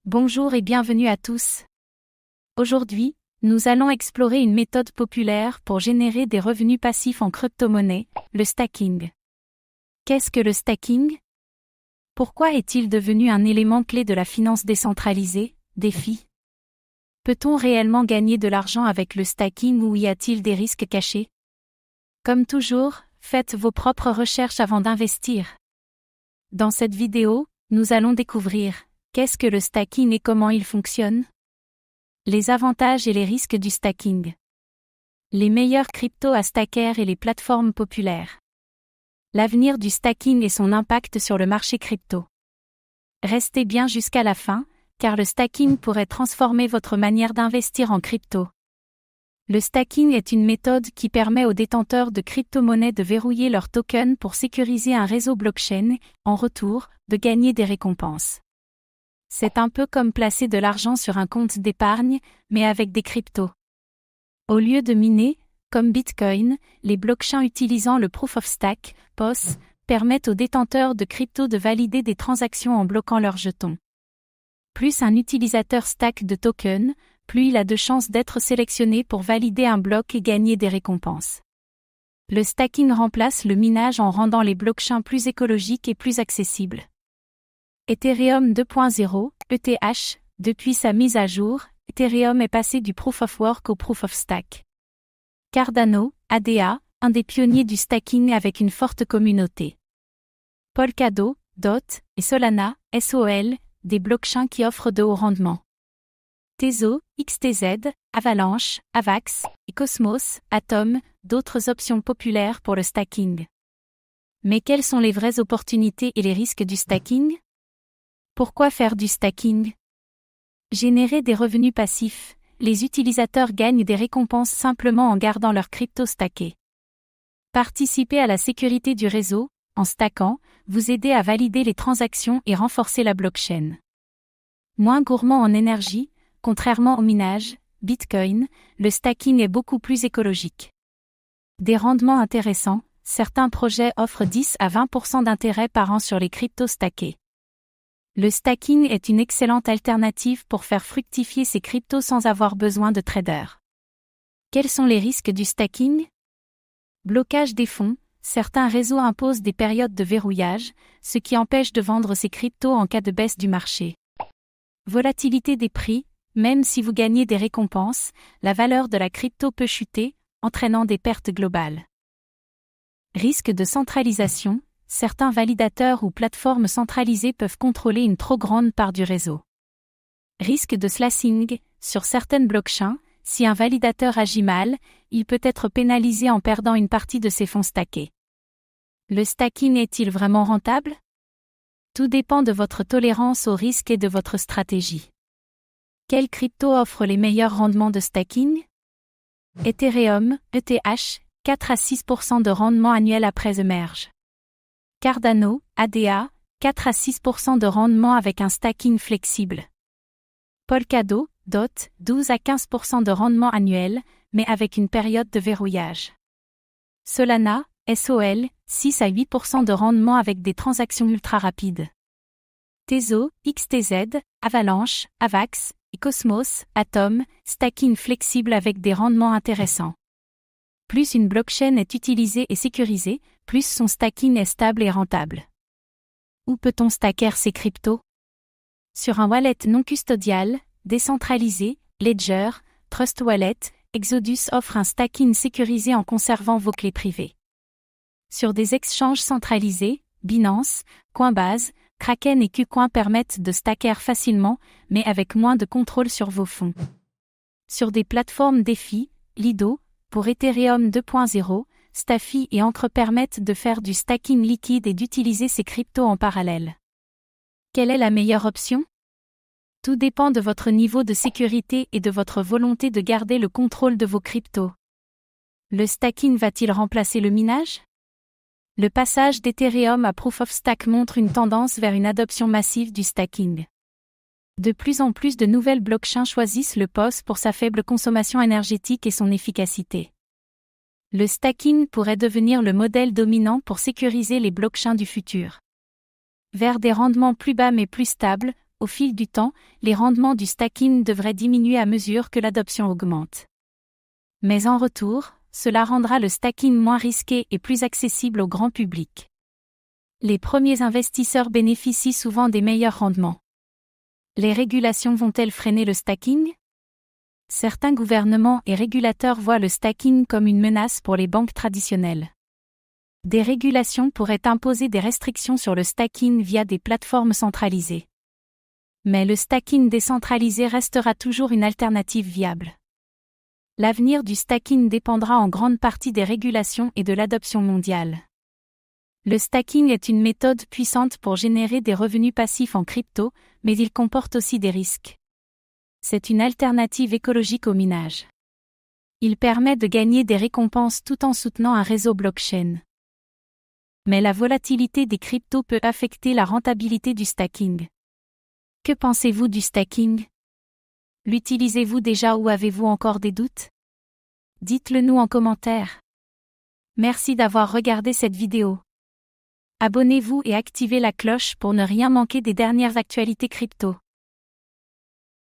Bonjour et bienvenue à tous. Aujourd'hui, nous allons explorer une méthode populaire pour générer des revenus passifs en crypto-monnaie, le stacking. Qu'est-ce que le stacking? Pourquoi est-il devenu un élément clé de la finance décentralisée, DeFi? Peut-on réellement gagner de l'argent avec le stacking ou y a-t-il des risques cachés? Comme toujours, faites vos propres recherches avant d'investir. Dans cette vidéo, nous allons découvrir qu'est-ce que le stacking et comment il fonctionne? Les avantages et les risques du stacking. Les meilleurs cryptos à stacker et les plateformes populaires. L'avenir du stacking et son impact sur le marché crypto. Restez bien jusqu'à la fin, car le stacking pourrait transformer votre manière d'investir en crypto. Le stacking est une méthode qui permet aux détenteurs de crypto-monnaies de verrouiller leurs tokens pour sécuriser un réseau blockchain, et, en retour, de gagner des récompenses. C'est un peu comme placer de l'argent sur un compte d'épargne, mais avec des cryptos. Au lieu de miner, comme Bitcoin, les blockchains utilisant le Proof of Stake, POS, permettent aux détenteurs de crypto de valider des transactions en bloquant leurs jetons. Plus un utilisateur stack de tokens, plus il a de chances d'être sélectionné pour valider un bloc et gagner des récompenses. Le stacking remplace le minage en rendant les blockchains plus écologiques et plus accessibles. Ethereum 2.0, ETH, depuis sa mise à jour, Ethereum est passé du Proof of Work au Proof of Stake. Cardano, ADA, un des pionniers du stacking avec une forte communauté. Polkadot, DOT, et Solana, SOL, des blockchains qui offrent de hauts rendements. Tezos, XTZ, Avalanche, Avax, et Cosmos, Atom, d'autres options populaires pour le stacking. Mais quelles sont les vraies opportunités et les risques du stacking? Pourquoi faire du stacking? Générer des revenus passifs. Les utilisateurs gagnent des récompenses simplement en gardant leur crypto stacké. Participer à la sécurité du réseau, en stackant, vous aider à valider les transactions et renforcer la blockchain. Moins gourmand en énergie, contrairement au minage, Bitcoin, le stacking est beaucoup plus écologique. Des rendements intéressants, certains projets offrent 10 à 20% d'intérêt par an sur les cryptos stackés. Le stacking est une excellente alternative pour faire fructifier ses cryptos sans avoir besoin de traders. Quels sont les risques du stacking? Blocage des fonds. Certains réseaux imposent des périodes de verrouillage, ce qui empêche de vendre ses cryptos en cas de baisse du marché. Volatilité des prix. Même si vous gagnez des récompenses, la valeur de la crypto peut chuter, entraînant des pertes globales. Risque de centralisation. Certains validateurs ou plateformes centralisées peuvent contrôler une trop grande part du réseau. Risque de slashing. Sur certaines blockchains, si un validateur agit mal, il peut être pénalisé en perdant une partie de ses fonds stackés. Le stacking est-il vraiment rentable? Tout dépend de votre tolérance au risque et de votre stratégie. Quelle crypto offre les meilleurs rendements de stacking? Ethereum, ETH, 4 à 6% de rendement annuel après merge. Cardano, ADA, 4 à 6% de rendement avec un stacking flexible. Polkadot, DOT, 12 à 15% de rendement annuel, mais avec une période de verrouillage. Solana, SOL, 6 à 8% de rendement avec des transactions ultra rapides. Tezos, XTZ, Avalanche, Avax, et Cosmos, Atom, stacking flexible avec des rendements intéressants. Plus une blockchain est utilisée et sécurisée, plus son stacking est stable et rentable. Où peut-on stacker ses cryptos? Sur un wallet non custodial, décentralisé, Ledger, Trust Wallet, Exodus offre un stacking sécurisé en conservant vos clés privées. Sur des exchanges centralisés, Binance, Coinbase, Kraken et KuCoin permettent de stacker facilement, mais avec moins de contrôle sur vos fonds. Sur des plateformes DeFi, Lido, pour Ethereum 2.0, Stafi et Ancre permettent de faire du stacking liquide et d'utiliser ces cryptos en parallèle. Quelle est la meilleure option? Tout dépend de votre niveau de sécurité et de votre volonté de garder le contrôle de vos cryptos. Le stacking va-t-il remplacer le minage? Le passage d'Ethereum à Proof of Stake montre une tendance vers une adoption massive du stacking. De plus en plus de nouvelles blockchains choisissent le POS pour sa faible consommation énergétique et son efficacité. Le stacking pourrait devenir le modèle dominant pour sécuriser les blockchains du futur. Vers des rendements plus bas mais plus stables, au fil du temps, les rendements du stacking devraient diminuer à mesure que l'adoption augmente. Mais en retour, cela rendra le stacking moins risqué et plus accessible au grand public. Les premiers investisseurs bénéficient souvent des meilleurs rendements. Les régulations vont-elles freiner le stacking? Certains gouvernements et régulateurs voient le stacking comme une menace pour les banques traditionnelles. Des régulations pourraient imposer des restrictions sur le stacking via des plateformes centralisées. Mais le stacking décentralisé restera toujours une alternative viable. L'avenir du stacking dépendra en grande partie des régulations et de l'adoption mondiale. Le stacking est une méthode puissante pour générer des revenus passifs en crypto, mais il comporte aussi des risques. C'est une alternative écologique au minage. Il permet de gagner des récompenses tout en soutenant un réseau blockchain. Mais la volatilité des cryptos peut affecter la rentabilité du stacking. Que pensez-vous du stacking? L'utilisez-vous déjà ou avez-vous encore des doutes? Dites-le nous en commentaire. Merci d'avoir regardé cette vidéo. Abonnez-vous et activez la cloche pour ne rien manquer des dernières actualités crypto.